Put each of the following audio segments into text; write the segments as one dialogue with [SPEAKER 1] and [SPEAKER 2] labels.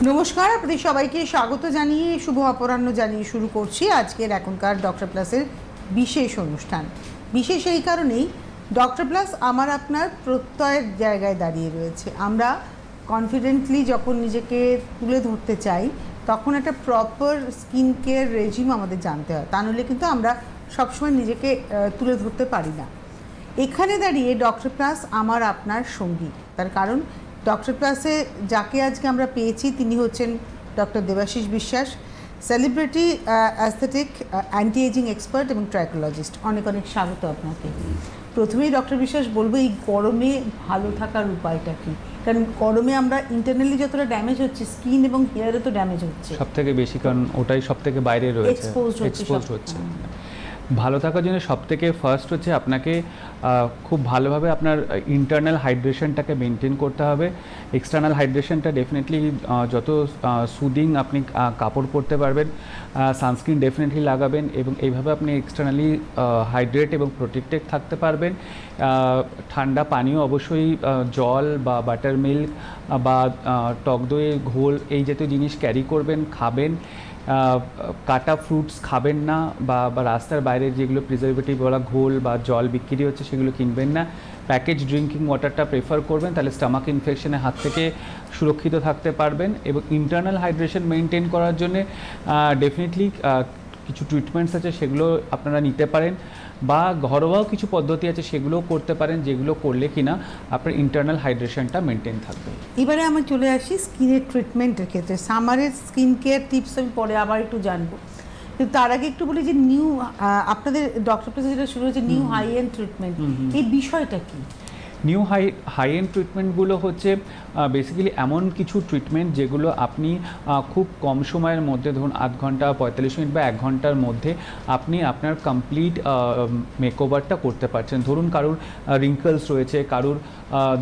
[SPEAKER 1] নমস্কার, আপনাদের সবাইকে স্বাগত জানিয়ে শুভ অপরাহ্ন জানিয়ে শুরু করছি আজকের এখনকার ডক্টর প্লাসের বিশেষ অনুষ্ঠান। বিশেষ এই কারণেই ডক্টর প্লাস আমার আপনার প্রত্যয়ের জায়গায় দাঁড়িয়ে রয়েছে। আমরা কনফিডেন্টলি যখন নিজেকে তুলে ধরতে চাই তখন একটা প্রপার স্কিন কেয়ার রেজিম আমাদের জানতে হয়, তা নাহলে কিন্তু আমরা সবসময় নিজেকে তুলে ধরতে পারি না। এখানে দাঁড়িয়ে ডক্টর প্লাস আমার আপনার সঙ্গী, তার কারণ ডক্টর প্লাসে যাকে আজকে আমরা পেয়েছি তিনি হচ্ছেন doctor Debashis Biswas, celebrity aesthetic anti ageing expert এবং ট্রাইকোলজিস্ট। অনেক অনেক স্বাগত আপনাকে। প্রথমেই ডক্টর বিশ্বাস বলবো, এই গরমে ভালো থাকার উপায়টা কী? কারণ গরমে আমরা ইন্টারনালি যতটা ড্যামেজ হচ্ছে, স্কিন এবং হেয়ারে তো ড্যামেজ হচ্ছে
[SPEAKER 2] সব থেকে বেশি, কারণ ওটাই সব থেকে বাইরে রয়েছে, এক্সপোজড হচ্ছে। ভালো থাকার জন্য সব থেকে ফার্স্ট হচ্ছে আপনাকে খুব ভালোভাবে আপনার ইন্টারনাল হাইড্রেশনটাকে মেনটেন করতে হবে। এক্সটার্নাল হাইড্রেশনটা ডেফিনেটলি যত সুদিং আপনি কাপড় পরতে পারবেন, সানস্ক্রিন ডেফিনেটলি লাগাবেন এবং এইভাবে আপনি এক্সটার্নালি হাইড্রেট এবং প্রোটেক্টেড থাকতে পারবেন। ঠান্ডা পানীয় অবশ্যই জল বা বাটার মিল্ক বা টক দইয়ের ঘোল এই জাতীয় জিনিস ক্যারি করবেন, খাবেন। কাটা ফ্রুটস খাবেন না, বা রাস্তার বাইরে যেগুলো প্রিজারভেটিভ ওরা ঘোল বা জল বিক্রি হচ্ছে সেগুলো কিনবেন না। প্যাকেজ ড্রিঙ্কিং ওয়াটারটা প্রেফার করবেন, তাহলে স্টমাক ইনফেকশনের হাত থেকে সুরক্ষিত থাকতে পারবেন। এবং ইন্টারনাল হাইড্রেশন মেনটেন করার জন্যে ডেফিনেটলি কিছু ট্রিটমেন্টস আছে, সেগুলো আপনারা নিতে পারেন, বা ঘরোয়াও কিছু পদ্ধতি আছে সেগুলোও করতে পারেন, যেগুলো করলে কিনা আপনার ইন্টারনাল হাইড্রেশনটা মেনটেন থাকবে।
[SPEAKER 1] এবারে আমরা চলে আসি স্কিনের ট্রিটমেন্টের ক্ষেত্রে। সামারের স্কিন কেয়ার টিপস আমি পরে আবার একটু জানবো, কিন্তু তার আগে একটু বলি যে নিউ আপনাদের ডক্টর প্লাসে যেটা শুরু হয়েছে নিউ হাই এন্ড ট্রিটমেন্ট, এই বিষয়টা কি?
[SPEAKER 2] নিউ হাই এন্ড ট্রিটমেন্টগুলো হচ্ছে বেসিক্যালি এমন কিছু ট্রিটমেন্ট যেগুলো আপনি খুব কম সময়ের মধ্যে, ধরুন আধ ঘন্টা 45 মিনিট বা 1 ঘন্টার মধ্যে আপনি আপনার কমপ্লিট মেকওভারটা করতে পারছেন। ধরুন কারুর রিঙ্কলস রয়েছে, কারুর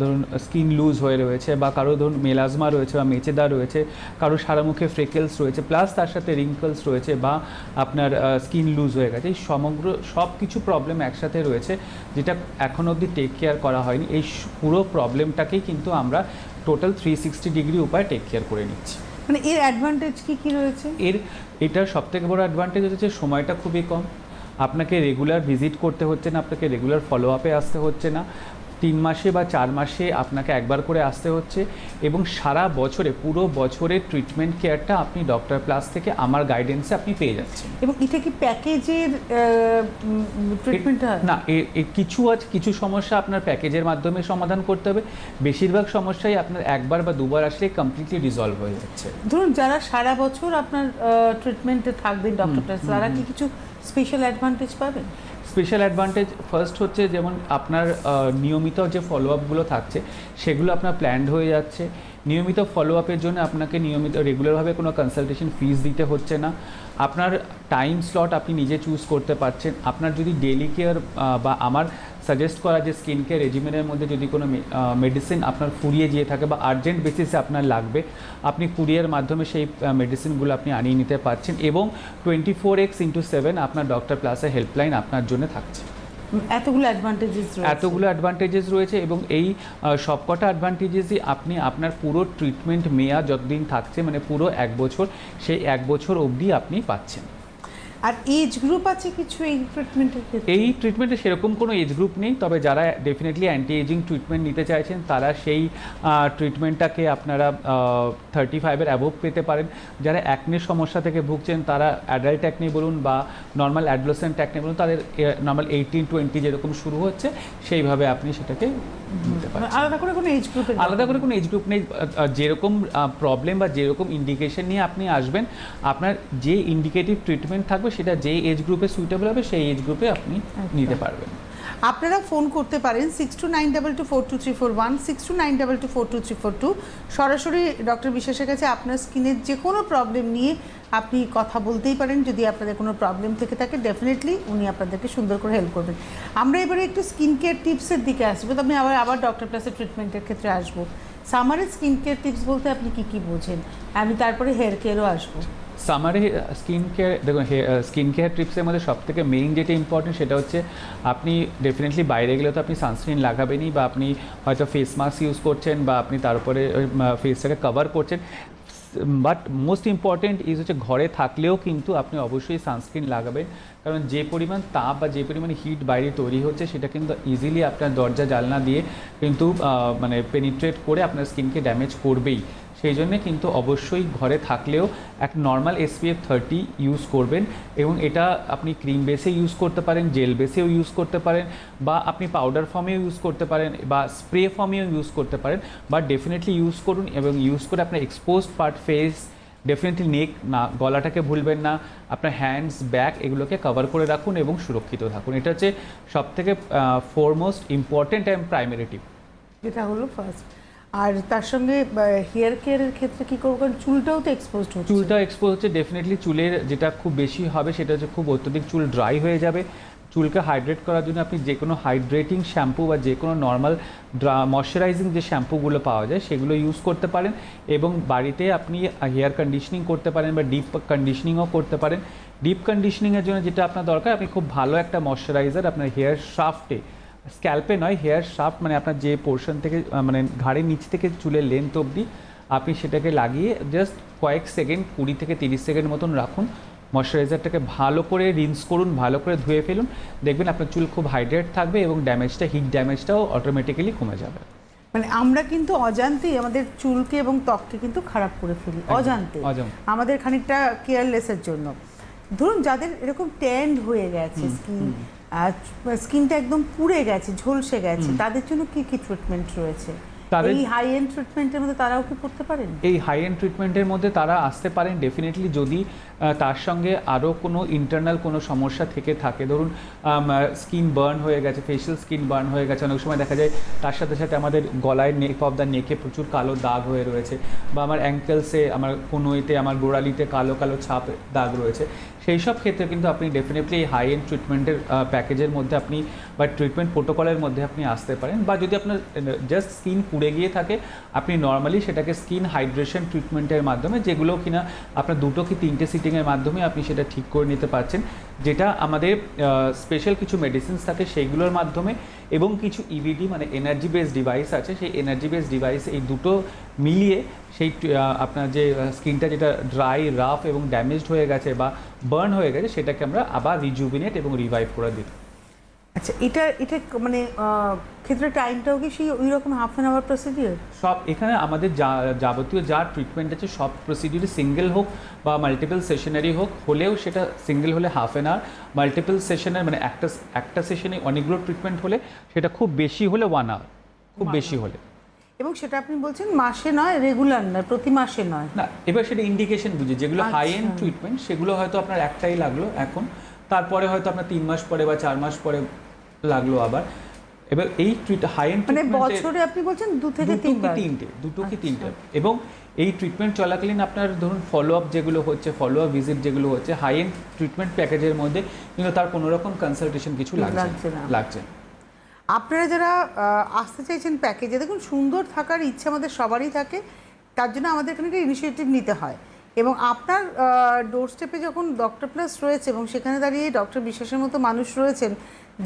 [SPEAKER 2] ধরুন স্কিন লুজ হয়ে রয়েছে, বা কারোর ধরুন মেলাজমা রয়েছে বা মেচেদা রয়েছে, কারোর সারা মুখে ফ্রেকেলস রয়েছে, প্লাস তার সাথে রিঙ্কলস রয়েছে, বা আপনার স্কিন লুজ হয়ে গেছে। এই সমগ্র সব কিছু প্রবলেম একসাথে রয়েছে, যেটা এখনও অবধি টেক কেয়ার করা হয়নি। এই পুরো প্রবলেমটাকেই কিন্তু আমরা টোটাল 360 ডিগ্রি উপায় টেক কেয়ার করে নিচ্ছি।
[SPEAKER 1] মানে এর অ্যাডভান্টেজ কী রয়েছে?
[SPEAKER 2] এটার সবথেকে বড় অ্যাডভান্টেজ হচ্ছে সময়টা খুবই কম। আপনাকে রেগুলার ভিজিট করতে হচ্ছে না, আপনাকে রেগুলার ফলো আপে আসতে হচ্ছে না। 3 মাসে বা 4 মাসে আপনাকে একবার করে আসতে হচ্ছে, এবং সারা বছরে পুরো বছরের ট্রিটমেন্ট কেয়ারটা আপনি ডক্টর প্লাস থেকে আমার গাইডেন্সে আপনি পেয়ে যাচ্ছেন।
[SPEAKER 1] এবং এটা কি প্যাকেজের ট্রিটমেন্ট হয়?
[SPEAKER 2] না, কিছু সমস্যা আপনার প্যাকেজের মাধ্যমে সমাধান করতে হবে। বেশিরভাগ সমস্যাই আপনার একবার বা দুবার আসলে কমপ্লিটলি রিজলভ হয়ে যাচ্ছে।
[SPEAKER 1] ধরুন যারা সারা বছর আপনার ট্রিটমেন্টে থাকবেন ডক্টর প্লাস, তারা কি কিছু স্পেশাল অ্যাডভান্টেজ পাবেন?
[SPEAKER 2] স্পেশাল অ্যাডভান্টেজ ফার্স্ট হচ্ছে, যেমন আপনার নিয়মিত যে ফলো আপগুলো থাকছে সেগুলো আপনার প্ল্যান্ড হয়ে যাচ্ছে। নিয়মিত ফলো আপের জন্য আপনাকে নিয়মিত রেগুলারভাবে কোনো কনসালটেশন ফিস দিতে হচ্ছে না। আপনার টাইম স্লট আপনি নিজে চুজ করতে পারছেন। আপনার যদি ডেইলি কেয়ার বা আমার সাজেস্ট করা যে স্কিন কেয়ার রেজিমেনের মধ্যে যদি কোনো মেডিসিন আপনার ফুরিয়ে গিয়ে থাকে বা আর্জেন্ট বেসিসে আপনার লাগবে, আপনি কুরিয়ার মাধ্যমে সেই মেডিসিনগুলো আপনি আনিয়ে নিতে পারছেন। এবং 24x/7 আপনার ডক্টর প্লাসের হেল্পলাইন আপনার জন্য থাকছে।
[SPEAKER 1] এতগুলো অ্যাডভান্টেজেস
[SPEAKER 2] রয়েছে, এবং এই সবকটা অ্যাডভান্টেজেসই আপনি আপনার পুরো ট্রিটমেন্ট মেয়াদ যতদিন থাকছে, মানে পুরো 1 বছর, সেই 1 বছর অবধি আপনি পাচ্ছেন।
[SPEAKER 1] আর এজ গ্রুপ আছে কিছু এই ট্রিটমেন্টের ক্ষেত্রে?
[SPEAKER 2] এই ট্রিটমেন্টে সেরকম কোনো এজ গ্রুপ নেই, তবে যারা ডেফিনেটলি অ্যান্টি এজিং ট্রিটমেন্ট নিতে চাইছেন তারা সেই ট্রিটমেন্টটাকে আপনারা 35-এর অ্যাবোভ পেতে পারেন। যারা অ্যাকনের সমস্যা থেকে ভুগছেন, তারা অ্যাডাল্ট অ্যাকনে বলুন বা নর্মাল অ্যাডোলেসেন্ট অ্যাকনে বলুন, তাদের নর্মাল 18-20 যেরকম শুরু হচ্ছে সেইভাবে আপনি সেটাকে নিতে পারেন।
[SPEAKER 1] আলাদা করে কোনো এজ গ্রুপ
[SPEAKER 2] নেই। যেরকম প্রবলেম বা যেরকম ইন্ডিকেশন নিয়ে আপনি আসবেন, আপনার যে ইন্ডিকেটিভ ট্রিটমেন্ট থাকবে সেটা যে এজ গ্রুপে সুইটেবল হবে সেই এজ গ্রুপে আপনি নিতে পারবেন।
[SPEAKER 1] আপনারা ফোন করতে পারেন 6292242341, 6292242342। সরাসরি ডক্টর বিশ্বাসের কাছে আপনার স্কিনের যে কোনো প্রবলেম নিয়ে আপনি কথা বলতেই পারেন। যদি আপনাদের কোনো প্রবলেম থেকে থাকে, ডেফিনেটলি উনি আপনাদেরকে সুন্দর করে হেল্প করবেন। আমরা এবারে একটু স্কিন কেয়ার টিপসের দিকে আসবো, তো আমি আবার ডক্টর প্লাসের ট্রিটমেন্টের ক্ষেত্রে আসবো। সামারের স্কিন কেয়ার টিপস বলতে আপনি কী বোঝেন? আমি তারপরে হেয়ার কেয়ারও আসবো।
[SPEAKER 2] সামারে স্কিন কেয়ার, দেখুন স্কিন কেয়ার টিপসের মধ্যে সবথেকে মেইন যেটা ইম্পর্টেন্ট সেটা হচ্ছে, আপনি ডেফিনেটলি বাইরে গেলে তো আপনি সানস্ক্রিন লাগাবেনই, বা আপনি হয়তো ফেস মাস্ক ইউজ করছেন, বা আপনি তারপরে ফেসটাকে কভার করছেন। বাট মোস্ট ইম্পর্টেন্ট ইজ হচ্ছে ঘরে থাকলেও কিন্তু আপনি অবশ্যই সানস্ক্রিন লাগাবেন, কারণ যে পরিমাণ তাপ বা যে পরিমাণ হিট বাইরে তৈরি হচ্ছে সেটা কিন্তু ইজিলি আপনার দরজা জানলা দিয়ে কিন্তু মানে পেনিট্রেট করে আপনার স্কিনকে ড্যামেজ করবেই। সেই জন্যে কিন্তু অবশ্যই ঘরে থাকলেও এক নর্মাল SPF 30 ইউজ করবেন, এবং এটা আপনি ক্রিম বেসে ইউজ করতে পারেন, জেল বেসেও ইউজ করতে পারেন, বা আপনি পাউডার ফর্মেও ইউজ করতে পারেন, বা স্প্রে ফর্মেও ইউজ করতে পারেন, বাট ডেফিনেটলি ইউজ করুন এবং ইউজ করে আপনার এক্সপোজড পার্ট, ফেস, ডেফিনেটলি নেক না, গলাটাকে ভুলবেন না, আপনার হ্যান্ডস, ব্যাক এগুলোকে কভার করে রাখুন এবং সুরক্ষিত থাকুন। এটা হচ্ছে সবথেকে ফোরমোস্ট ইম্পর্টেন্ট অ্যান্ড প্রাইমারি টিপ।
[SPEAKER 1] এটা হলো ফার্স্ট। আর তার সঙ্গে হেয়ার কেয়ারের ক্ষেত্রে কী করবো, কারণ চুলটাও তো এক্সপোজড হচ্ছে।
[SPEAKER 2] চুলটা এক্সপোজ হচ্ছে, ডেফিনেটলি চুলের যেটা খুব বেশি হবে সেটা হচ্ছে খুব অত্যধিক চুল ড্রাই হয়ে যাবে। চুলকে হাইড্রেট করার জন্য আপনি যে কোনো হাইড্রেটিং শ্যাম্পু বা যে কোনো নর্মাল ময়শ্চারাইজিং যে শ্যাম্পুগুলো পাওয়া যায় সেগুলো ইউজ করতে পারেন, এবং বাড়িতে আপনি হেয়ার কন্ডিশনিং করতে পারেন বা ডিপ কন্ডিশনিংও করতে পারেন। ডিপ কন্ডিশনিংয়ের জন্য যেটা আপনার দরকার, আপনি খুব ভালো একটা ময়শ্চারাইজার আপনার হেয়ার শাফটে, স্ক্যাল্পে নয়, হেয়ার শাফট মানে আপনার যে পোর্শন থেকে মানে ঘাড়ের নিচ থেকে চুলের লেন্থ অবধি আপনি সেটাকে লাগিয়ে জাস্ট কয়েক সেকেন্ড, 20 থেকে 30 সেকেন্ড মতন রাখুন। ময়শ্চারাইজারটাকে ভালো করে রিন্স করুন, ভালো করে ধুয়ে ফেলুন, দেখবেন আপনার চুল খুব হাইড্রেট থাকবে এবং ড্যামেজটা, হিট ড্যামেজটাও অটোমেটিক্যালি কমে যাবে।
[SPEAKER 1] মানে আমরা কিন্তু অজান্তেই আমাদের চুলকে এবং ত্বককে কিন্তু খারাপ করে ফেলি, অজান্তে, আমাদের খানিকটা কেয়ারলেসের জন্য। ধরুন যাদের এরকম ট্যান্ড হয়ে গেছে স্কিন, স্কিনটা একদম পুড়ে গেছে, ঝলসে গেছে, তাদের জন্য কি কি ট্রিটমেন্ট রয়েছে? এই হাই এন্ড ট্রিটমেন্টের মধ্যে তারাও কি করতে পারেন?
[SPEAKER 2] এই হাই এন্ড ট্রিটমেন্টের মধ্যে তারা আসতে পারেন ডেফিনেটলি, যদি তার সঙ্গে আরও কোনো ইন্টারনাল কোনো সমস্যা থেকে থাকে। ধরুন স্কিন বার্ন হয়ে গেছে, ফেশিয়াল স্কিন বার্ন হয়ে গেছে, অনেক সময় দেখা যায় তার সাথে সাথে আমাদের গলায়, নেক অফ দ্য নেকে প্রচুর কালো দাগ হয়ে রয়েছে, বা আমার অ্যাঙ্কেলসে, আমার কোনোইতে, আমার গোড়ালিতে কালো কালো ছাপ দাগ রয়েছে। সেই সব ক্ষেত্রে কিন্তু আপনি ডেফিনেটলি এই হাই এন্ড ট্রিটমেন্টের প্যাকেজের মধ্যে আপনি বা ট্রিটমেন্ট প্রোটোকলের মধ্যে আপনি আসতে পারেন। বা যদি আপনার জাস্ট স্কিন পুড়ে গিয়ে থাকে, আপনি নর্মালি সেটাকে স্কিন হাইড্রেশন ট্রিটমেন্টের মাধ্যমে, যেগুলো কিনা আপনার 2 কি 3টে সিটিংয়ের মাধ্যমে আপনি সেটা ঠিক করে নিতে পারছেন, যেটা আমাদের স্পেশাল কিছু মেডিসিনস থাকে সেইগুলোর মাধ্যমে, এবং কিছু ইভিডি মানে এনার্জি বেসড ডিভাইস আছে, সেই এনার্জি বেসড ডিভাইস এই দুটো মিলিয়ে সেই আপনার যে স্কিনটা যেটা ড্রাই, রাফ এবং ড্যামেজড হয়ে গেছে বা বার্ন হয়ে গেছে সেটাকে আমরা আবার রিজুভিনেট এবং রিভাইভ করে দিই।
[SPEAKER 1] আচ্ছা, এটা মানে ক্ষেত্রে টাইমটাও কি সেই ওই রকম ½ আওয়ার প্রসিডিওর?
[SPEAKER 2] সব এখানে আমাদের যাবতীয় যা ট্রিটমেন্ট আছে সব প্রসিডিউরে সিঙ্গেল হোক বা মাল্টিপল সেশনারি হোক, হলেও সেটা সিঙ্গেল হলে ½ আওয়ার, মাল্টিপল সেশনের মানে একটা সেশনে অনেকগুলো ট্রিটমেন্ট হলে সেটা খুব বেশি হলে 1 আওয়ার, খুব বেশি হলে।
[SPEAKER 1] এবং সেটা আপনি বলছেন মাসে নয়, রেগুলার নয়, প্রতি মাসে নয়
[SPEAKER 2] না, এবার সেটা ইন্ডিকেশন বুঝে, যেগুলো হাই এন্ড ট্রিটমেন্ট সেগুলো হয়তো আপনার একটাই লাগলো এখন, তারপরে হয়তো আপনার 3 মাস পরে বা 4 মাস পরে লাগলো আবার। এবার এই হাই এন্ড
[SPEAKER 1] মানে বছরে আপনি বলছেন 2 থেকে
[SPEAKER 2] 3টে, এবং এই ট্রিটমেন্ট চলাকালীন আপনার ধরুন ফলো আপ যেগুলো হচ্ছে, ফলো আপ ভিজিট যেগুলো হচ্ছে হাই এন্ড ট্রিটমেন্ট প্যাকেজের মধ্যে, কিন্তু তার কোনো রকম কনসালটেশন কিছু লাগছে না।
[SPEAKER 1] আপনারা যারা আসতে চাইছেন প্যাকেজে, দেখুন সুন্দর থাকার ইচ্ছে আমাদের সবারই থাকে, তার জন্য আমাদের এখানে একটা ইনিশিয়েটিভ নিতে হয়, এবং আপনার ডোর স্টেপে যখন ডক্টর প্লাস রয়েছে এবং সেখানে দাঁড়িয়ে ডক্টর বিশ্বাসের মতো মানুষ রয়েছেন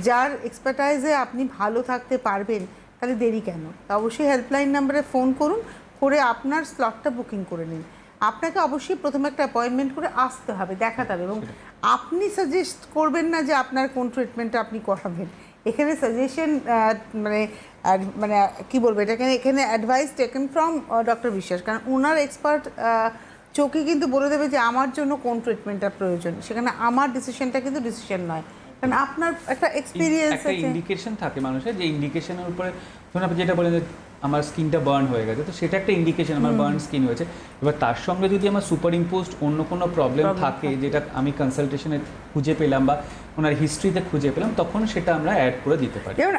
[SPEAKER 1] যার এক্সপার্টাইজে আপনি ভালো থাকতে পারবেন, তাহলে দেরি কেন? তা অবশ্যই হেল্পলাইন নাম্বারে ফোন করুন, করে আপনার স্লটটা বুকিং করে নিন। আপনাকে অবশ্যই প্রথমে একটা অ্যাপয়েন্টমেন্ট করে আসতে হবে, দেখাতে হবে, এবং আপনি সাজেস্ট করবেন না যে আপনার কোন ট্রিটমেন্টটা আপনি করাবেন। এখানে সাজেশন মানে কী বলবো, এখানে অ্যাডভাইস টেকেন ফ্রম ডক্টর বিশ্বাস, কারণ ওনার এক্সপার্ট চোখে কিন্তু বলে দেবে যে আমার জন্য কোন ট্রিটমেন্টটা প্রয়োজন, সেখানে আমার ডিসিশনটা কিন্তু ডিসিশন নয়, কারণ আপনার একটা এক্সপিরিয়েন্স আছে,
[SPEAKER 2] একটা ইন্ডিকেশন থাকে মানুষের, যে ইন্ডিকেশনের উপরে ধরুন আপনি যেটা বলেন যে আমার স্কিনটা বার্ন হয়ে গেছে, তো সেটা একটা ইন্ডিকেশন আমার বার্ন স্কিন হয়েছে। এবার তার সঙ্গে যদি আমার সুপার ইম্পোজড অন্য কোনো প্রবলেম থাকে যেটা আমি কনসালটেশনে খুঁজে পেলাম বা ওনার হিস্ট্রিতে খুঁজে পেলাম, তখন সেটা আমরা অ্যাড করে দিতে পারি।
[SPEAKER 1] যেমন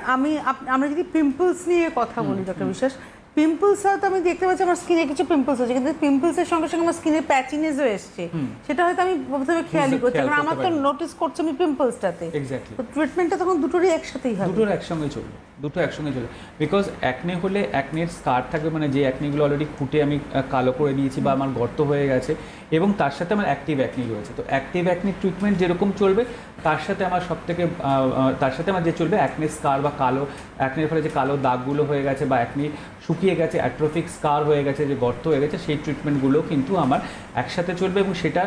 [SPEAKER 1] আমরা যদি পিম্পলস নিয়ে কথা বলি ডক্টর বিশ্বাস, পিম্পলস হয়তো আমি দেখতে পাচ্ছি আমার স্কিনে কিছু পিম্পলস আছে, কিন্তু পিম্পলসের সঙ্গে সঙ্গে আমার স্কিনের প্যাচিনেসও এসছে, সেটা হয়তো আমি প্রথমে খেয়ালই করছি, কারণ আমার তো নোটিস করছি আমি পিম্পলসটাতে।
[SPEAKER 2] এক্স্যাক্টলি।
[SPEAKER 1] তো ট্রিটমেন্টটা তখন দুটোরই একসাথেই হবে,
[SPEAKER 2] দুটোর একসঙ্গে চলবে। দুটো একসঙ্গে চলে, বিকজ অ্যাকনে হলে অ্যাকনের স্কার থাকবে, মানে যে অ্যাকনিগুলো অলরেডি খুঁটে আমি কালো করে দিয়েছি বা আমার গর্ত হয়ে গেছে, এবং তার সাথে আমার অ্যাক্টিভ অ্যাকনি রয়েছে। তো অ্যাক্টিভ অ্যাকনির ট্রিটমেন্ট যেরকম চলবে, তার সাথে আমার যে চলবে অ্যাকনের স্কার বা কালো অ্যাকনের ফলে যে কালো দাগগুলো হয়ে গেছে বা অ্যাকনি শুকিয়ে গেছে, অ্যাট্রোফিক স্কার হয়ে গেছে, যে গর্ত হয়ে গেছে, সেই ট্রিটমেন্টগুলো কিন্তু আমার একসাথে চলবে। এবং সেটা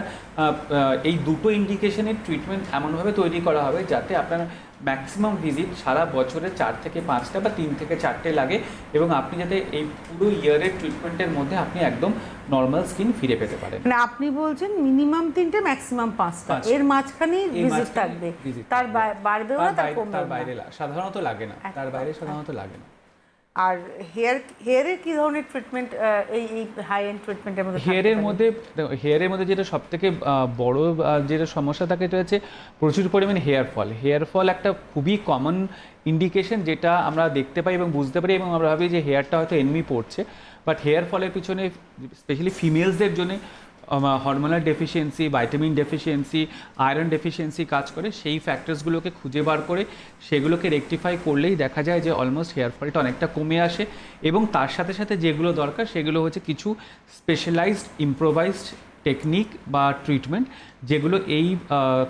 [SPEAKER 2] এই দুটো ইন্ডিকেশনের ট্রিটমেন্ট এমনভাবে তৈরি করা হবে যাতে আপনার ম্যাক্সিমাম ভিজিট সারা বছরে 4 থেকে 5টা বা 3 থেকে 4টে লাগে, এবং আপনি যাতে এই পুরো ইয়ারের ট্রিটমেন্টের মধ্যে আপনি একদম নর্মাল স্কিন ফিরে পেতে পারেন।
[SPEAKER 1] মানে আপনি বলছেন মিনিমাম 3টে ম্যাক্সিমাম 5টা, এর মাঝখানে ভিজিট থাকবে, তার বাড়বেও না তার কমবেও না,
[SPEAKER 2] তার বাইরে সাধারণত লাগে না, তার বাইরে সাধারণত লাগে না।
[SPEAKER 1] আর হেয়ারের কি ধরনের ট্রিটমেন্ট এই হাই এন্ড ট্রিটমেন্টের মধ্যে?
[SPEAKER 2] হেয়ারের মধ্যে যেটা সবথেকে বড় যেটা সমস্যা থাকে এটা হচ্ছে প্রচুর পরিমাণে হেয়ার ফল একটা খুবই কমন ইন্ডিকেশন, যেটা আমরা দেখতে পাই এবং বুঝতে পারি, এবং আমরা ভাবি যে হেয়ারটা হয়তো এনমি পড়ছে, বাট হেয়ার ফলের পিছনে স্পেশালি ফিমেলসদের জন্য hormonal deficiency, vitamin deficiency, iron deficiency কাজ করে। সেই ফ্যাক্টরসগুলোকে খুঁজে বার করে সেগুলোকে রেকটিফাই করলেই দেখা যায় যে অলমোস্ট হেয়ার ফলটা অনেকটা কমে আসে। এবং তার সাথে সাথে যেগুলো দরকার সেগুলো হচ্ছে কিছু স্পেশালাইজড ইম্প্রোভাইজড টেকনিক বা ট্রিটমেন্ট, যেগুলো এই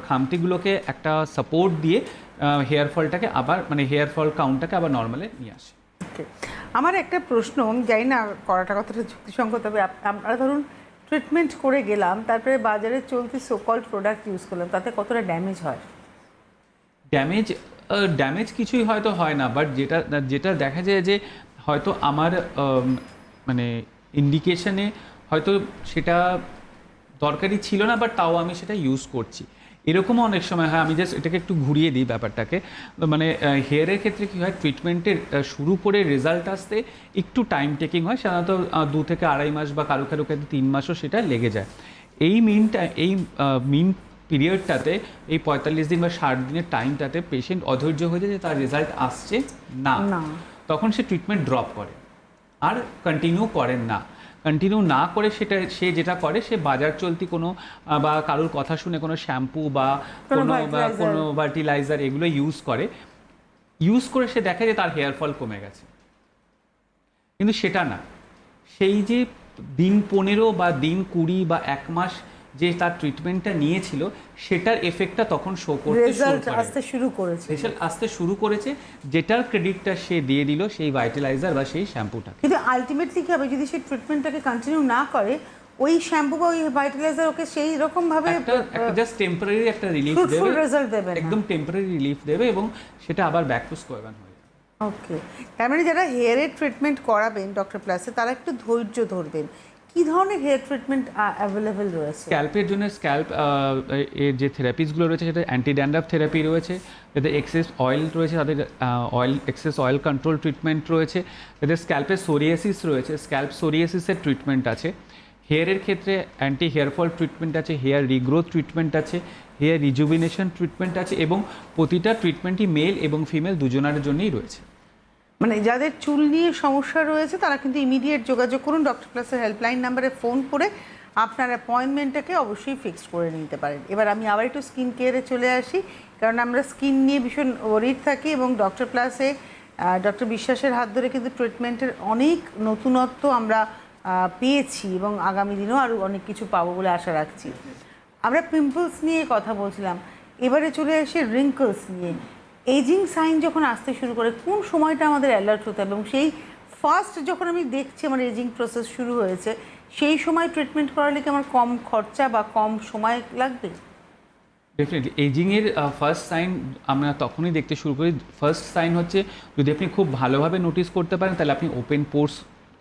[SPEAKER 2] খামতিগুলোকে একটা সাপোর্ট দিয়ে হেয়ার ফলটাকে আবার, মানে হেয়ার ফল কাউন্টটাকে আবার নর্মালে নিয়ে আসে।
[SPEAKER 1] আমার একটা প্রশ্ন, আমি জানি না করাটা কতটা যুক্তিসঙ্গত, তবে আমরা ধরুন ট্রিটমেন্ট করে গেলাম, তারপরে বাজারে চলতি সোকল্ড প্রোডাক্ট ইউজ করলাম, তাতে কতটা ড্যামেজ হয়?
[SPEAKER 2] ড্যামেজ কিছুই হয়তো হয় না, বাট যেটা দেখা যায় যে হয়তো আমার মানে ইন্ডিকেশনে হয়তো সেটা দরকারি ছিল না, বাট তাও আমি সেটা ইউজ করছি, এরকমও অনেক সময় হয়। আমি জাস্ট এটাকে একটু ঘুরিয়ে দিই ব্যাপারটাকে। মানে হেয়ারের ক্ষেত্রে কী হয়, ট্রিটমেন্টের শুরু করে রেজাল্ট আসতে একটু টাইম টেকিং হয়, সাধারণত 2 থেকে 2.5 মাস বা কারো ক্ষেত্রে 3 মাসও সেটা লেগে যায়। এই মিন পিরিয়ডটাতে, এই 45 দিন বা 60 দিনের টাইমটাতে পেশেন্ট অধৈর্য হয়ে যায় যে তার রেজাল্ট আসছে না, তখন সে ট্রিটমেন্ট ড্রপ করে আর কন্টিনিউ না করে সে যেটা করে, সে বাজার চলতি কোনো বা কারোর কথা শুনে কোনো শ্যাম্পু বা কোনো ফার্টিলাইজার এগুলো ইউজ করে সে দেখে যে তার হেয়ার ফল কমে গেছে, কিন্তু সেটা না। সেই যে দিন 15 বা দিন 20 বা 1 মাস যে তার ট্রিটমেন্টটা নিয়েছিল, সেটার এফেক্টটা তখন শো করতে আসতে শুরু করেছে, যেটার ক্রেডিটটা সে দিয়ে দিল সেই ভাইটালাইজার বা সেই শ্যাম্পুটা।
[SPEAKER 1] কিন্তু আলটিমেটলি কি হবে, যদি সে ট্রিটমেন্টটাকে কন্টিনিউ না করে, ওই শ্যাম্পু বা ওই ভাইটালাইজার ওকে সেই রকম ভাবে
[SPEAKER 2] একটা জাস্ট টেম্পোরারি একটা রিলিফ দেবে, একদম টেম্পোরারি রিলিফ দেবে, এবং সেটা আবার ব্যাক টু স্কোয়ার ওয়ান হয়ে যাবে।
[SPEAKER 1] ওকে, তার মানে যারা হেয়ারের ট্রিটমেন্ট করাবেন ডক্টর প্লাসে, তারা একটু ধৈর্য ধরবেন। কি ধরনের হেয়ার ট্রিটমেন্ট অ্যাভেলেবেল রয়েছে?
[SPEAKER 2] স্ক্যাল্পের জন্য এর যে থেরাপিসগুলো রয়েছে, সেটা অ্যান্টি ড্যান্ড্রাফ থেরাপি রয়েছে, যাদের এক্সেস অয়েল রয়েছে তাদের এক্সেস অয়েল কন্ট্রোল ট্রিটমেন্ট রয়েছে, যাদের স্ক্যাল্পে সোরিয়াসিস রয়েছে স্ক্যাল্প সোরিয়াসিসের ট্রিটমেন্ট আছে। হেয়ারের ক্ষেত্রে অ্যান্টি হেয়ার ফল ট্রিটমেন্ট আছে, হেয়ার রিগ্রোথ ট্রিটমেন্ট আছে, হেয়ার রিজুভিনেশন ট্রিটমেন্ট আছে, এবং প্রতিটা ট্রিটমেন্টই মেল এবং ফিমেল দুজনের জন্যই রয়েছে।
[SPEAKER 1] মানে যাদের চুল নিয়ে সমস্যা রয়েছে তারা কিন্তু ইমিডিয়েট যোগাযোগ করুন, ডক্টর প্লাসের হেল্পলাইন নাম্বারে ফোন করে আপনার অ্যাপয়েন্টমেন্টটাকে অবশ্যই ফিক্সড করে নিতে পারেন। এবার আমি আবার একটু স্কিন কেয়ারে চলে আসি, কারণ আমরা স্কিন নিয়ে ভীষণ ওরিড থাকি, এবং ডক্টর প্লাসে ডক্টর বিশ্বাসের হাত ধরে কিন্তু ট্রিটমেন্টের অনেক নতুনত্ব আমরা পেয়েছি, এবং আগামী দিনেও আরও অনেক কিছু পাবো বলে আশা রাখছি। আমরা পিম্পলস নিয়ে কথা বলছিলাম, এবারে চলে আসি রিঙ্কলস নিয়ে। এজিং সাইন যখন আসতে শুরু করে, কোন সময়টা আমাদের অ্যালার্ট হতে হবে, এবং সেই ফার্স্ট যখন আমি দেখছি আমার এজিং প্রসেস শুরু হয়েছে, সেই সময় ট্রিটমেন্ট করালে কি আমার কম খরচা বা কম সময় লাগবে?
[SPEAKER 2] ডেফিনেটলি এজিংয়ের ফার্স্ট সাইন আমরা তখনই দেখতে শুরু করি। ফার্স্ট সাইন হচ্ছে, যদি আপনি খুব ভালোভাবে নোটিস করতে পারেন তাহলে আপনি ওপেন পোর্স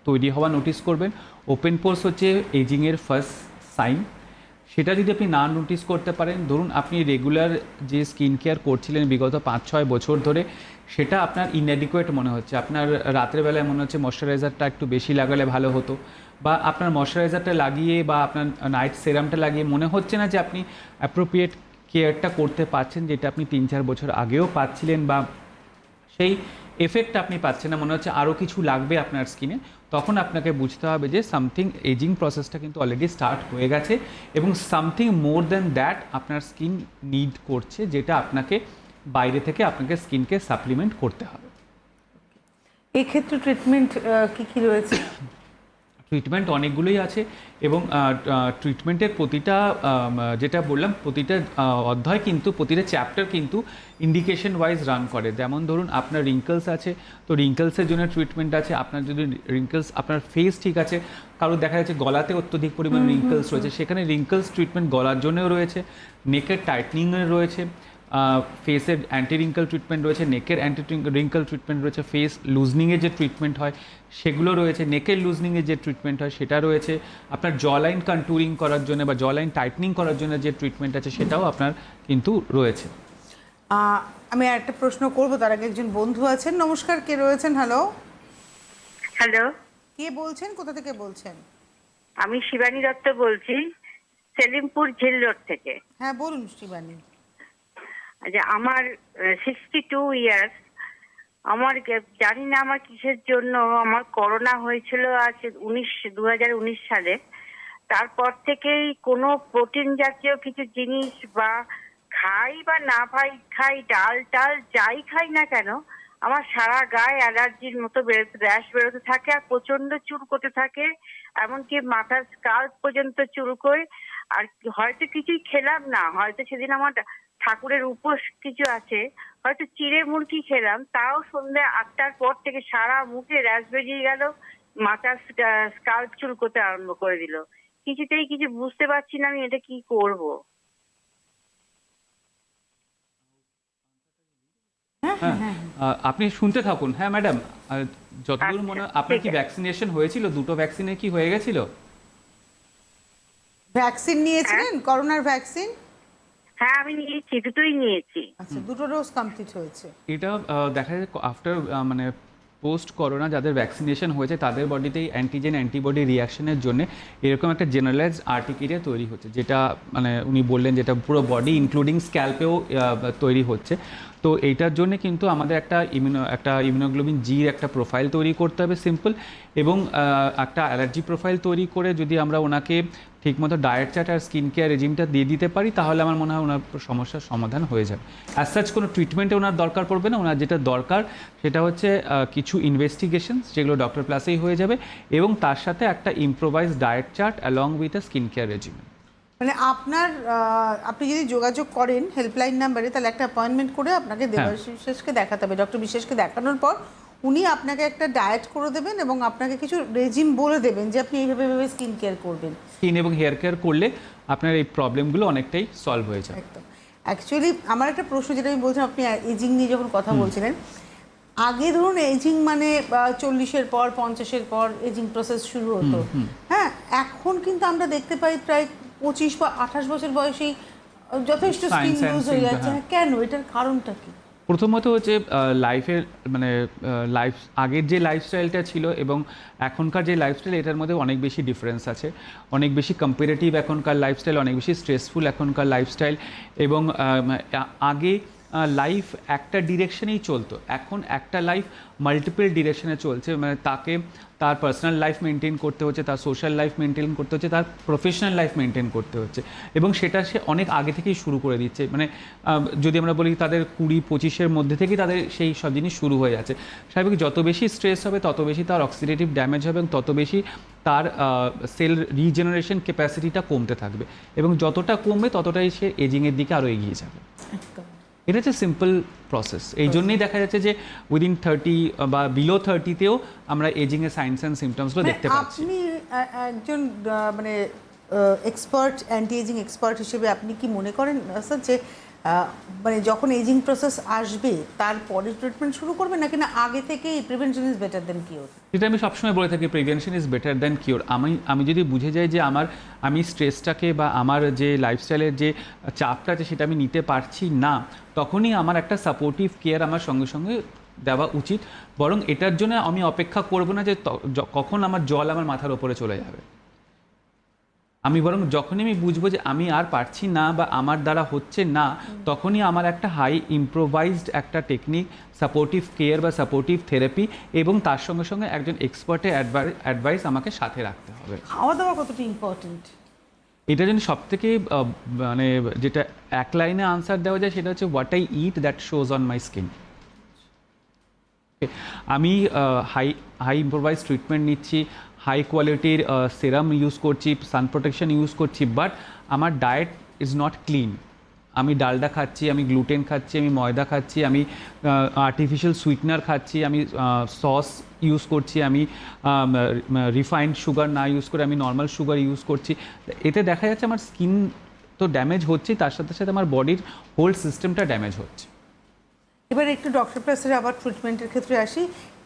[SPEAKER 2] তৈরি হওয়া নোটিস করবেন। ওপেন পোর্স হচ্ছে এজিংয়ের ফার্স্ট সাইন। সেটা যদি আপনি না নোটিস করতে পারেন, ধরুন আপনি রেগুলার যে স্কিন কেয়ার করছিলেন বিগত 5-6 বছর ধরে, সেটা আপনার ইনঅ্যাডিকুয়েট মনে হচ্ছে, আপনার রাত্রেবেলায় মনে হচ্ছে ময়শ্চারাইজারটা একটু বেশি লাগালে ভালো হতো, বা আপনার ময়শ্চারাইজারটা লাগিয়ে বা আপনার নাইট সেরামটা লাগিয়ে মনে হচ্ছে না যে আপনি অ্যাপ্রোপ্রিয়েট কেয়ারটা করতে পারছেন, যেটা আপনি 3-4 বছর আগেও পাচ্ছিলেন, বা সেই এফেক্ট আপনি পাচ্ছেন না, মনে হচ্ছে আরও কিছু লাগবে আপনার স্কিনে, তখন আপনাকে বুঝতে হবে যে সামথিং এজিং প্রসেসটা কিন্তু অলরেডি স্টার্ট হয়ে গেছে, এবং সামথিং মোর দ্যান দ্যাট আপনার স্কিন নিড করছে, যেটা আপনাকে বাইরে থেকে আপনাকে স্কিনকে সাপ্লিমেন্ট করতে হবে।
[SPEAKER 1] এক্ষেত্রে ট্রিটমেন্ট কি কি রয়েছে?
[SPEAKER 2] ট্রিটমেন্ট অনেকগুলোই আছে এবং ট্রিটমেন্টের প্রতিটা যেটা বললাম প্রতিটা অধ্যায় কিন্তু প্রতিটা চ্যাপ্টার কিন্তু ইন্ডিকেশন ওয়াইজ রান করে। যেমন ধরুন আপনার রিঙ্কলস আছে, তো রিঙ্কলসের জন্য ট্রিটমেন্ট আছে। আপনার যদি রিঙ্কলস, আপনার ফেস ঠিক আছে, কারো দেখা যাচ্ছে গলাতে অত্যধিক পরিমাণ রিঙ্কলস রয়েছে, সেখানে রিঙ্কলস ট্রিটমেন্ট গলার জন্যও রয়েছে, নেকের টাইটনিংয়ের রয়েছে, ফেসের অ্যান্টি রিঙ্কল ট্রিটমেন্ট রয়েছে, নেকের অ্যান্টি রিঙ্কল ট্রিটমেন্ট রয়েছে, ফেস লুজনিংয়ের যে ট্রিটমেন্ট হয় সেগুলো রয়েছে, নেকের লুজনিংয়ের যে ট্রিটমেন্ট হয় সেটা রয়েছে, আপনার জ লাইন কন্ট্যুরিং করার জন্য বা জ লাইন টাইটনিং করার জন্য যে ট্রিটমেন্ট আছে সেটাও আপনার কিন্তু রয়েছে।
[SPEAKER 1] আমি একটা প্রশ্ন করব, তার আগে একজন বন্ধু আছেন। নমস্কার, কে রয়েছেন? হ্যালো।
[SPEAKER 3] হ্যালো,
[SPEAKER 1] কে বলছেন, কোথা থেকে বলছেন?
[SPEAKER 3] আমি শিবানী দত্ত বলছি, সেলিমপুর ঝিল রোড থেকে।
[SPEAKER 1] হ্যাঁ বলুন শিবানী।
[SPEAKER 3] আচ্ছা, আমার 62 ইয়ার্স। আমার জানি না আমার কিসের জন্য আমার করোনা হয়েছিল আজ 2019 সালে। তারপর থেকেই কোনো প্রোটিন জাতীয় কিছু জিনিস বা খাই বা না খাই, ডাল টাল যাই খাই না কেন, আমার সারা গায়ে অ্যালার্জির মতো র্যাশ বেরোতে থাকে আর প্রচন্ড চুলকোতে থাকে, এমনকি মাথার স্কাল্প পর্যন্ত চুলকোয়। আর হয়তো কিছুই খেলাম না, হয়তো সেদিন আমার ঠাকুরের উপোস কিছু আছে, হয়তো চিড়ে মুরগি খেলাম, তাও সন্ধ্যা 8টার পর থেকে সারা মুখে র্যাশ বেরিয়ে গেল, মাথার স্কাল্প চুলকোতে আরম্ভ করে দিল। কিছুতেই কিছু বুঝতে পারছি না আমি এটা কি করব।
[SPEAKER 2] হ্যাঁ, আপনি শুনতে থাকুন। হ্যাঁ ম্যাডাম, যতদূর
[SPEAKER 3] আচ্ছা,
[SPEAKER 2] মনে আপনার
[SPEAKER 3] ঠিক
[SPEAKER 2] কি
[SPEAKER 3] আছে।
[SPEAKER 2] ভ্যাকসিনেশন হয়েছিল? দুটো ভ্যাকসিনে কি হয়ে গেছিল?
[SPEAKER 1] ভ্যাকসিন নিয়েছিলেন, করোনার ভ্যাকসিন?
[SPEAKER 3] হ্যাঁ, আমি নিয়েছি, দুটোই নিয়েছি।
[SPEAKER 1] আচ্ছা, দুটো ডোজ কমপ্লিট হয়েছে।
[SPEAKER 2] এটা দেখা যায় আফটার মানে পোস্ট করোনা যাদের ভ্যাকসিনেশন হয়েছে তাদের বডিতেই অ্যান্টিজেন অ্যান্টিবডি রিয়াকশনের জন্য এরকম একটা জেনারেলাইজ আর্টিকেরিয়া তৈরি হচ্ছে, যেটা মানে উনি বললেন যেটা পুরো বডি ইনক্লুডিং স্ক্যাল্পেও তৈরি হচ্ছে। তো এইটার জন্য কিন্তু আমাদের একটা ইমিউনোগ্লোবিন জির একটা প্রোফাইল তৈরি করতে হবে সিম্পল, এবং একটা অ্যালার্জি প্রোফাইল তৈরি করে যদি আমরা ওনাকে ঠিকমতো ডায়েট চার্ট আর স্কিন কেয়ার রেজিমটা দিয়ে দিতে পারি তাহলে আমার মনে হয় ওনার সমস্যার সমাধান হয়ে যাবে। অ্যাজ সাচ কোনো ট্রিটমেন্টে ওনার দরকার পড়বে না। ওনার যেটা দরকার সেটা হচ্ছে কিছু ইনভেস্টিগেশনস, যেগুলো ডক্টর প্লাসেই হয়ে যাবে, এবং তার সাথে একটা improvise diet chart along with a skin care regimen.
[SPEAKER 1] মানে আপনি যদি যোগাযোগ করেন হেল্পলাইন নাম্বারে, তাহলে একটা অ্যাপয়েন্টমেন্ট করে আপনাকে দেবাশিসকে দেখাতে হবে। ডক্টর বিশেষকে দেখানোর পর উনি আপনাকে একটা ডায়েট করে দেবেন এবং আপনাকে কিছু রেজিম বলে দেবেন যে আপনি এইভাবে স্কিন কেয়ার করবেন।
[SPEAKER 2] স্কিন এবং হেয়ার কেয়ার করলে আপনার এই প্রবলেমগুলো অনেকটাই সলভ হয়ে যাবে।
[SPEAKER 1] একদম। অ্যাকচুয়ালি আমার একটা প্রশ্ন, যেটা আমি বলছিলাম, আপনি এজিং নিয়ে যখন কথা বলছিলেন, আগে ধরুন এজিং মানে 40-এর পর 50-এর পর এজিং প্রসেস শুরু হতো। হ্যাঁ, এখন কিন্তু আমরা দেখতে পাই প্রায় 25 বা 28 বছর বয়সেই যথেষ্ট স্কিন লুজ হয়ে যাচ্ছে। কেন? এটার কারণটা কি?
[SPEAKER 2] প্রথমত হচ্ছে লাইফের মানে আগের যে লাইফস্টাইলটা ছিল এবং এখনকার যে লাইফস্টাইল, এটার মধ্যে অনেক বেশি ডিফারেন্স আছে, অনেক বেশি কম্পারেটিভ এখনকার লাইফস্টাইল, অনেক বেশি স্ট্রেসফুল এখনকার লাইফস্টাইল। এবং আগে লাইফ একটা ডিরেকশনেই চলতো, এখন একটা লাইফ মাল্টিপল ডিরেকশনে চলছে। মানে তাকে তার পার্সোনাল লাইফ মেনটেন করতে হচ্ছে, তার সোশ্যাল লাইফ মেনটেন করতে হচ্ছে, তার প্রফেশনাল লাইফ মেনটেন করতে হচ্ছে, এবং সেটা সে অনেক আগে থেকেই শুরু করে দিচ্ছে। মানে যদি আমরা বলি তাদের 20-25-এর মধ্যে থেকেই তাদের সেই সব জিনিস শুরু হয়ে যাচ্ছে। স্বাভাবিক, যত বেশি স্ট্রেস হবে তত বেশি তার অক্সিডেটিভ ড্যামেজ হবে এবং তত বেশি তার সেল রিজেনারেশন ক্যাপাসিটিটা কমতে থাকবে, এবং যতটা কমবে ততটাই সে এজিংয়ের দিকে আরও এগিয়ে যাবে। এটা হচ্ছে সিম্পল প্রসেস। এই জন্যই দেখা যাচ্ছে যে উইদিন 30 বা বিলো 30-তেও আমরা এজিংয়ের সাইন্স অ্যান্ড সিমটমসগুলো দেখতে পাচ্ছি।
[SPEAKER 1] আপনি একজন মানে এক্সপার্ট, অ্যান্টি এজিং এক্সপার্ট হিসেবে আপনি কি মনে করেন স্যার যে মানে যখন এজিং প্রসেস আসবে তারপরে ট্রিটমেন্ট শুরু করবে, নাকি না আগে থেকেই prevention is better then cure?
[SPEAKER 2] যেটা আমি সবসময় বলে থাকি, prevention is better than cure. আমি যদি বুঝে যাই যে আমি স্ট্রেসটাকে বা আমার যে লাইফস্টাইলের যে চাপটা আছে সেটা আমি নিতে পারছি না, তখনই আমার একটা সাপোর্টিভ কেয়ার আমার সঙ্গে সঙ্গে দেওয়া উচিত। বরং এটার জন্য আমি অপেক্ষা করব না যে কখন আমার জল আমার মাথার ওপরে চলে যাবে। আমি বরং যখনই আমি বুঝবো যে আমি আর পারছি না বা আমার দ্বারা হচ্ছে না, তখনই আমার একটা হাই ইম্প্রোভাইজড একটা টেকনিক, সাপোর্টিভ কেয়ার বা সাপোর্টিভ থেরাপি, এবং তার সঙ্গে সঙ্গে একজন এক্সপার্টের অ্যাডভাইস আমাকে সাথে রাখতে হবে।
[SPEAKER 1] খাওয়া দাওয়া কতটা ইম্পর্টেন্ট?
[SPEAKER 2] এটার জন্য সবথেকে মানে যেটা এক লাইনে আনসার দেওয়া যায় সেটা হচ্ছে what I eat that shows on my skin. আমি হাই ইম্প্রোভাইজ ট্রিটমেন্ট নিচ্ছি, হাই কোয়ালিটির সেরাম ইউজ করছি, সান প্রোটেকশন ইউজ করছি, বাট আমার ডায়েট ইজ নট ক্লিন। আমি ডালডা খাচ্ছি, আমি গ্লুটেন খাচ্ছি, আমি ময়দা খাচ্ছি, আমি আর্টিফিশিয়াল সুইটনার খাচ্ছি, আমি সস ইউজ করছি, আমি রিফাইন্ড সুগার না ইউজ করে আমি নর্মাল সুগার ইউজ করছি। এতে দেখা যাচ্ছে আমার স্কিন তো ড্যামেজ হচ্ছে, তার সাথে সাথে আমার বডির হোল সিস্টেমটা ড্যামেজ হচ্ছে।
[SPEAKER 1] এবার একটু ডক্টর প্লাসের আবার ট্রিটমেন্টের ক্ষেত্রে আসি,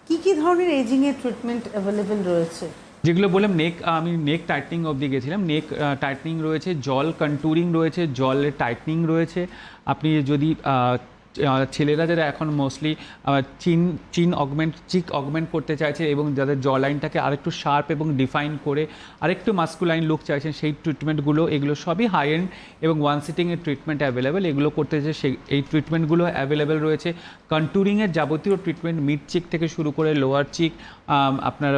[SPEAKER 1] কি কি ধরনের এজিংয়ের ট্রিটমেন্ট অ্যাভেলেবেল রয়েছে?
[SPEAKER 2] যেগুলো বললাম, আমি নেক টাইটনিং অবধি গেছিলাম। নেক টাইটনিং রয়েছে, জল কন্ট্যুরিং রয়েছে, জলের টাইটনিং রয়েছে। আপনি যদি ছেলেরা যারা এখন মোস্টলি চিক অগমেন্ট করতে চাইছে এবং যাদের জ লাইনটাকে আরেকটু শার্প এবং ডিফাইন করে আরেকটু মাস্কুলাইন লুক চাইছেন, সেই ট্রিটমেন্টগুলো, এগুলো সবই হাই এন্ড এবং ওয়ান সিটিংয়ের ট্রিটমেন্ট অ্যাভেলেবেল। এগুলো করতে চাইছে এই ট্রিটমেন্টগুলো অ্যাভেলেবেল রয়েছে। কন্ট্যুরিংয়ের যাবতীয় ট্রিটমেন্ট, মিড চিক থেকে শুরু করে লোয়ার চিক, আপনার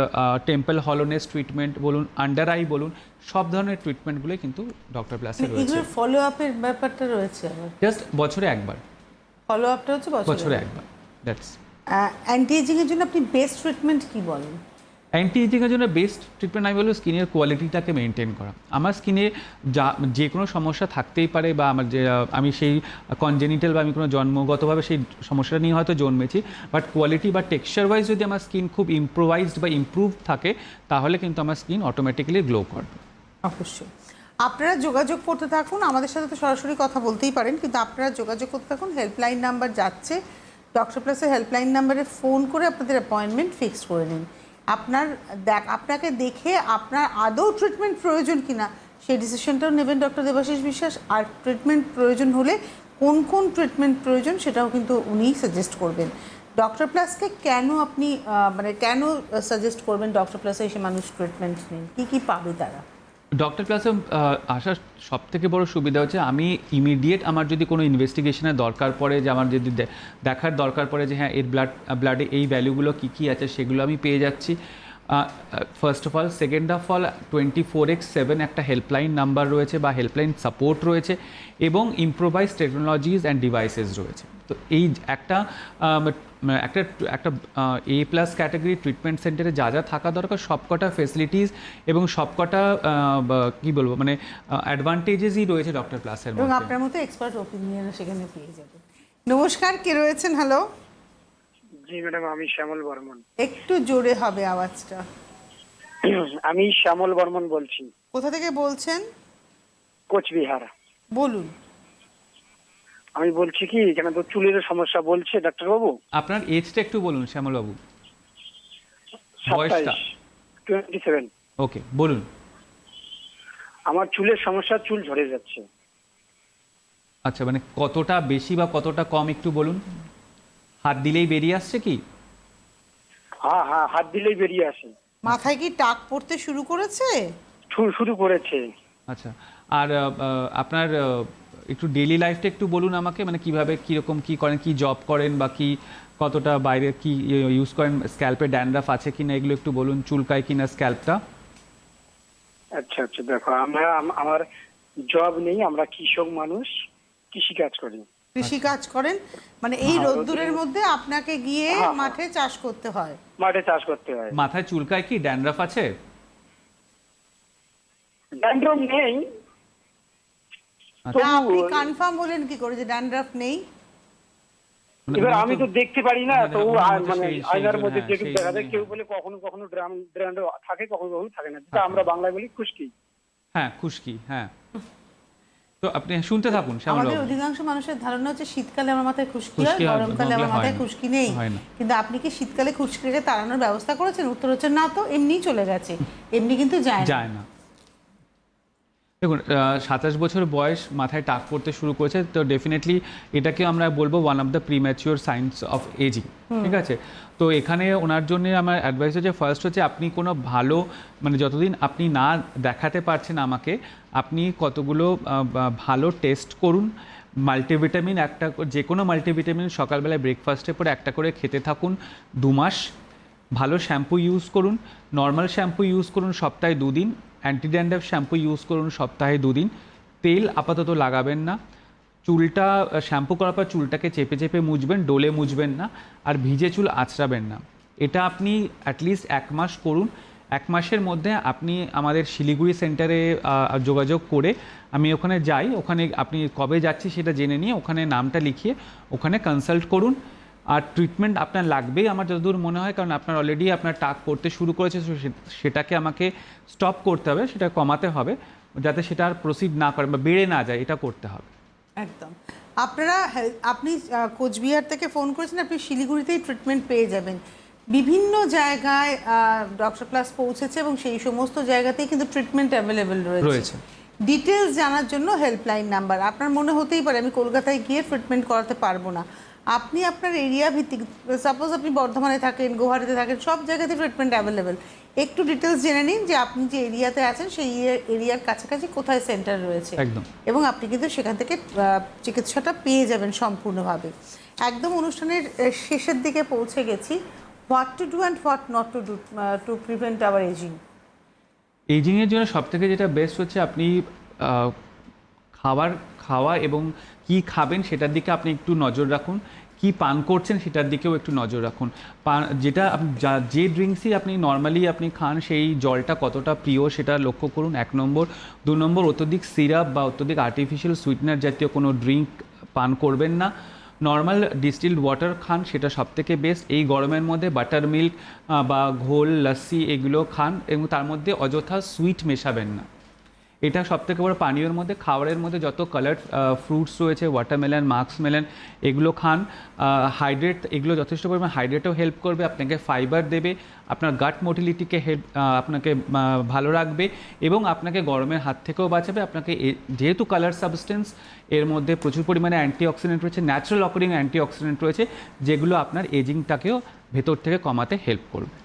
[SPEAKER 2] টেম্পল হলোনেস ট্রিটমেন্ট বলুন, আন্ডার আই বলুন, সব ধরনের ট্রিটমেন্টগুলো কিন্তু ডক্টর প্লাসে রয়েছে।
[SPEAKER 1] এগুলোর ফলো আপের ব্যাপারটা রয়েছে আবার?
[SPEAKER 2] জাস্ট বছরে একবার।
[SPEAKER 1] ফলো আপটা হচ্ছে
[SPEAKER 2] বছরে একবার, দ্যাটস।
[SPEAKER 1] অ্যান্টি এজিংয়ের জন্য আপনি বেস্ট ট্রিটমেন্ট কি বলেন?
[SPEAKER 2] অ্যান্টি এজিংয়ের জন্য বেস্ট ট্রিটমেন্ট আমি বলবো স্কিনের কোয়ালিটিটাকে মেনটেন করা। আমার স্কিনে যে কোনো সমস্যা থাকতেই পারে, বা আমার আমি সেই কনজেনিটাল বা আমি কোনো জন্মগতভাবে সেই সমস্যাটা নিয়ে হয়তো জন্মেছি, বাট কোয়ালিটি বা টেক্সচার ওয়াইজ যদি আমার স্কিন খুব ইম্প্রোভাইজড বা ইমপ্রুভ থাকে, তাহলে কিন্তু আমার স্কিন অটোমেটিক্যালি গ্লো করবে।
[SPEAKER 1] অবশ্যই। আপনারা যোগাযোগ করতে থাকুন, আমাদের সাথে তো সরাসরি কথা বলতেই পারেন, কিন্তু আপনারা যোগাযোগ করতে থাকুন। হেল্পলাইন নাম্বার যাচ্ছে, ডক্টর প্লাসের হেল্পলাইন নাম্বারে ফোন করে আপনাদের অ্যাপয়েন্টমেন্ট ফিক্সড করে নিন। আপনাকে দেখে আপনার আদৌ ট্রিটমেন্ট প্রয়োজন কিনা সেই ডিসিশনটাও নেবেন ডক্টর দেবাশিস বিশ্বাস। আর ট্রিটমেন্ট প্রয়োজন হলে কোন কোন ট্রিটমেন্ট প্রয়োজন সেটাও কিন্তু উনিই সাজেস্ট করবেন। ডক্টর প্লাসকে কেন আপনি কেন সাজেস্ট করবেন ডক্টর প্লাসে এসে মানুষ ট্রিটমেন্ট নিন, কী কী পাবে তারা?
[SPEAKER 2] ডক্টর ক্লাসে আসার সবথেকে বড় সুবিধা হচ্ছে আমি ইমিডিয়েট আমার যদি কোনো ইনভেস্টিগেশনের দরকার পড়ে, যে আমার যদি দেখার দরকার পড়ে যে হ্যাঁ এর ব্লাডে এই ভ্যালুগুলো কী কী আছে, সেগুলো আমি পেয়ে যাচ্ছি first of all. Second of all 24/7 একটা হেল্পলাইন নাম্বার রয়েছে বা হেল্পলাইন সাপোর্ট রয়েছে, এবং ইম্প্রোভাইজ টেকনোলজিস অ্যান্ড ডিভাইসেস রয়েছে। তো এই একটা একটা A+ ক্যাটাগরি ট্রিটমেন্ট সেন্টারে যা যা থাকা দরকার সবকটা ফেসিলিটিস এবং সবকটা কী বলবো মানে অ্যাডভান্টেজেসই রয়েছে ডক্টর প্লাসের মধ্যে।
[SPEAKER 1] এবং আপনার মতো এক্সপার্ট ওপিনিয়নও সেখানে পেয়ে যাবেন। নমস্কার, কে রয়েছেন? হ্যালো।
[SPEAKER 4] জি ম্যাডাম, আমি শ্যামল বর্মন।
[SPEAKER 1] একটু জোরে হবে আওয়াজটা।
[SPEAKER 4] আমি শ্যামল বর্মন বলছি।
[SPEAKER 1] কোথা থেকে বলছেন?
[SPEAKER 4] কোচবিহার।
[SPEAKER 1] বলুন।
[SPEAKER 4] আমি বলছি কি, এখানে তো চুলের সমস্যা বলছে ডাক্তারবাবু।
[SPEAKER 2] আপনার এজটা একটু বলুন শ্যামলবাবু, বয়সটা।
[SPEAKER 4] 27।
[SPEAKER 2] ওকে, বলুন।
[SPEAKER 4] আমার চুলের সমস্যা, চুল ঝরে যাচ্ছে।
[SPEAKER 2] আচ্ছা, মানে কতটা বেশি বা কতটা কম একটু বলুন। হাত দিলেই বেরিয়ে আসছে কি?
[SPEAKER 4] হ্যাঁ হ্যাঁ, হাত দিলেই বেরিয়ে আসে।
[SPEAKER 1] মাথায় কি টাক পড়তে শুরু করেছে?
[SPEAKER 4] শুরু করেছে।
[SPEAKER 2] আচ্ছা, আর আপনার একটু ডেইলি লাইফটা একটু বলুন আমাকে, মানে কিভাবে কীরকম কী করেন, কি জব করেন, বা কি কতটা বাইরে কি ইউজ করেন, স্ক্যাল্পে ড্যান্ড্রাফ আছে কিনা এগুলো একটু বলুন, চুলকায় কিনা স্ক্যাল্পটা।
[SPEAKER 4] আচ্ছা আচ্ছা, দেখো আমার জব নেই, আমরা কৃষক মানুষ, কৃষি কাজ করি।
[SPEAKER 1] কৃষি কাজ করেন মানে এই রোদ্দুরের মধ্যে আপনাকে গিয়ে মাঠে চাষ করতে হয়?
[SPEAKER 4] মাঠে চাষ করতে হয়।
[SPEAKER 2] মাথায় চুলকায় কি, ড্যান্ড্রাফ আছে?
[SPEAKER 4] ড্যান্ড্রফ নেই।
[SPEAKER 1] আপনি কনফার্ম হলেন কি করে যে ড্যান্ড্রাফ নেই?
[SPEAKER 4] এবার আমি তো দেখতে পারি না, তো মানে আয়নার মধ্যে যেটুকু দেখা যায়, কেউ বলে কখনো কখনো ড্যান্ড্রফ থাকে, কখনো কখনো থাকে না, যেটা আমরা বাংলায় বলি খুশকি।
[SPEAKER 2] হ্যাঁ, খুশকি। হ্যাঁ, তো আপনি শুনতে থাকুন।
[SPEAKER 1] আমাদের অধিকাংশ মানুষের ধারণা হচ্ছে শীতকালে আমার মাথায় খুশকি হয়, গরমকালে আমার মাথায় খুশকি নেই। কিন্তু আপনি কি শীতকালে খুশকিকে তাড়ানোর ব্যবস্থা করেছেন? উত্তর হচ্ছে না, তো এমনিই চলে গেছে, এমনি কিন্তু যায় না।
[SPEAKER 2] দেখুন, 27 বছর বয়স, মাথায় টাক পড়তে শুরু করেছে, তো ডেফিনেটলি এটাকে আমরা বলবো one of the premature signs of ageing. ঠিক আছে, তো এখানে ওনার জন্য আমার অ্যাডভাইস হচ্ছে, ফার্স্ট হচ্ছে আপনি কোনো ভালো মানে যতদিন আপনি না দেখাতে পারছেন আমাকে, আপনি কতগুলো ভালো টেস্ট করুন। মাল্টিভিটামিন যে কোনো মাল্টিভিটামিন সকালবেলায় ব্রেকফাস্টের পরে একটা করে খেতে থাকুন 2 মাস। ভালো শ্যাম্পু ইউজ করুন, নর্মাল শ্যাম্পু ইউজ করুন সপ্তাহে 2 দিন, অ্যান্টি ড্যান্ড্রাফ শ্যাম্পু ইউজ করুন সপ্তাহে 2 দিন। তেল আপাতত লাগাবেন না। চুলটা শ্যাম্পু করার পর চুলটাকে চেপে চেপে মুছবেন, ডোলে মুছবেন না, আর ভিজে চুল আঁচড়াবেন না। এটা আপনি অ্যাটলিস্ট 1 মাস করুন। 1 মাসের মধ্যে আপনি আমাদের শিলিগুড়ি সেন্টারে যোগাযোগ করে, আমি ওখানে যাই, ওখানে আপনি কবে যাচ্ছি সেটা জেনে নিয়ে ওখানে নামটা লিখিয়ে ওখানে কনসাল্ট করুন। আর ট্রিটমেন্ট আপনার লাগবেই আমার যতদূর মনে হয়, কারণ আপনার অলরেডি আপনার টাক পড়তে শুরু করেছে, সেটাকে আমাকে স্টপ করতে হবে, সেটা কমাতে হবে, যাতে সেটা আর প্রসিড না করে বা বেড়ে না যায়, এটা করতে হবে।
[SPEAKER 1] একদম। আপনি কোচবিহার থেকে ফোন করেছেন, আপনি শিলিগুড়িতেই ট্রিটমেন্ট পেয়ে যাবেন। বিভিন্ন জায়গায় ডক্টর প্লাস পৌঁছেছে এবং সেই সমস্ত জায়গাতেই কিন্তু ট্রিটমেন্ট অ্যাভেলেবেল রয়েছে। ডিটেলস জানার জন্য হেল্পলাইন নাম্বার। আপনার মনে হতেই পারে আমি কলকাতায় গিয়ে ট্রিটমেন্ট করাতে পারবো না, আপনি আপনার এরিয়া ভিত্তিক, সাপোজ আপনি বর্ধমানে থাকেন, গুয়াহাটিতে থাকেন, সব জায়গাতে ট্রিটমেন্ট অ্যাভেলেবেল। একটু ডিটেলস জেনে নিন যে আপনি যে এরিয়াতে আছেন সেই এরিয়ার কাছাকাছি কোথায় সেন্টার রয়েছে,
[SPEAKER 2] একদম,
[SPEAKER 1] এবং আপনি কিন্তু সেখান থেকে চিকিৎসাটা পেয়ে যাবেন সম্পূর্ণভাবে। একদম অনুষ্ঠানের শেষের দিকে পৌঁছে গেছি। What to do and what not to do to prevent our aging?
[SPEAKER 2] এজিংয়ের জন্য সবথেকে যেটা বেস্ট হচ্ছে আপনি খাওয়া এবং কি খাবেন সেটার দিকে আপনি একটু নজর রাখুন, কি পান করছেন সেটার দিকেও একটু নজর রাখুন। যেটা যে ড্রিঙ্কসই আপনি নর্মালি আপনি খান সেই জলটা কতটা প্রিয় সেটা লক্ষ্য করুন, 1 নম্বর। 2 নম্বর, অত্যধিক সিরাপ বা অত্যধিক আর্টিফিশিয়াল সুইটনার জাতীয় কোনো ড্রিঙ্ক পান করবেন না। নর্মাল ডিস্টিলড ওয়াটার খান, সেটা সবথেকে বেস্ট। এই গরমের মধ্যে বাটার মিল্ক বা ঘোল, লস্যি এগুলো খান, এবং তার মধ্যে অযথা সুইট মেশাবেন না। এটা সবথেকে বড়। পানীয়ের মধ্যে, খাবারের মধ্যে যত কালার্ড ফ্রুটস রয়েছে, ওয়াটারমেলন, মাস্কমেলন, এগুলো খান। হাইড্রেট, এগুলো যথেষ্ট পরিমাণে হাইড্রেটও হেল্প করবে, আপনাকে ফাইবার দেবে, আপনার গাট মোটিলিটিকে আপনাকে ভালো রাখবে, এবং আপনাকে গরমের হাত থেকেও বাঁচাবে। আপনাকে যেহেতু কালার সাবস্টেন্স, এর মধ্যে প্রচুর পরিমাণে অ্যান্টিঅক্সিডেন্ট রয়েছে, ন্যাচারাল অকারিং অ্যান্টিঅক্সিডেন্ট রয়েছে, যেগুলো আপনার এজিংটাকেও ভেতর থেকে কমাতে হেল্প করবে।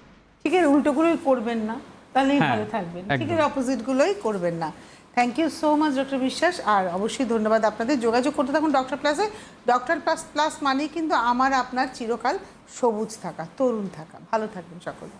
[SPEAKER 1] ঠিক আছে, উল্টোগুলোই করবেন না, তাহলেই ভালো থাকবেন। ঠিক আছে, অপোজিটগুলোই করবেন না। Thank you so much doctor Biswas, আর অবশ্যই ধন্যবাদ আপনাদের। যোগাযোগ করতে থাকুন ডক্টর প্লাসে। ডক্টর প্লাস মানেই কিন্তু আমার আপনার চিরকাল সবুজ থাকা, তরুণ থাকা। ভালো থাকবেন সকলে।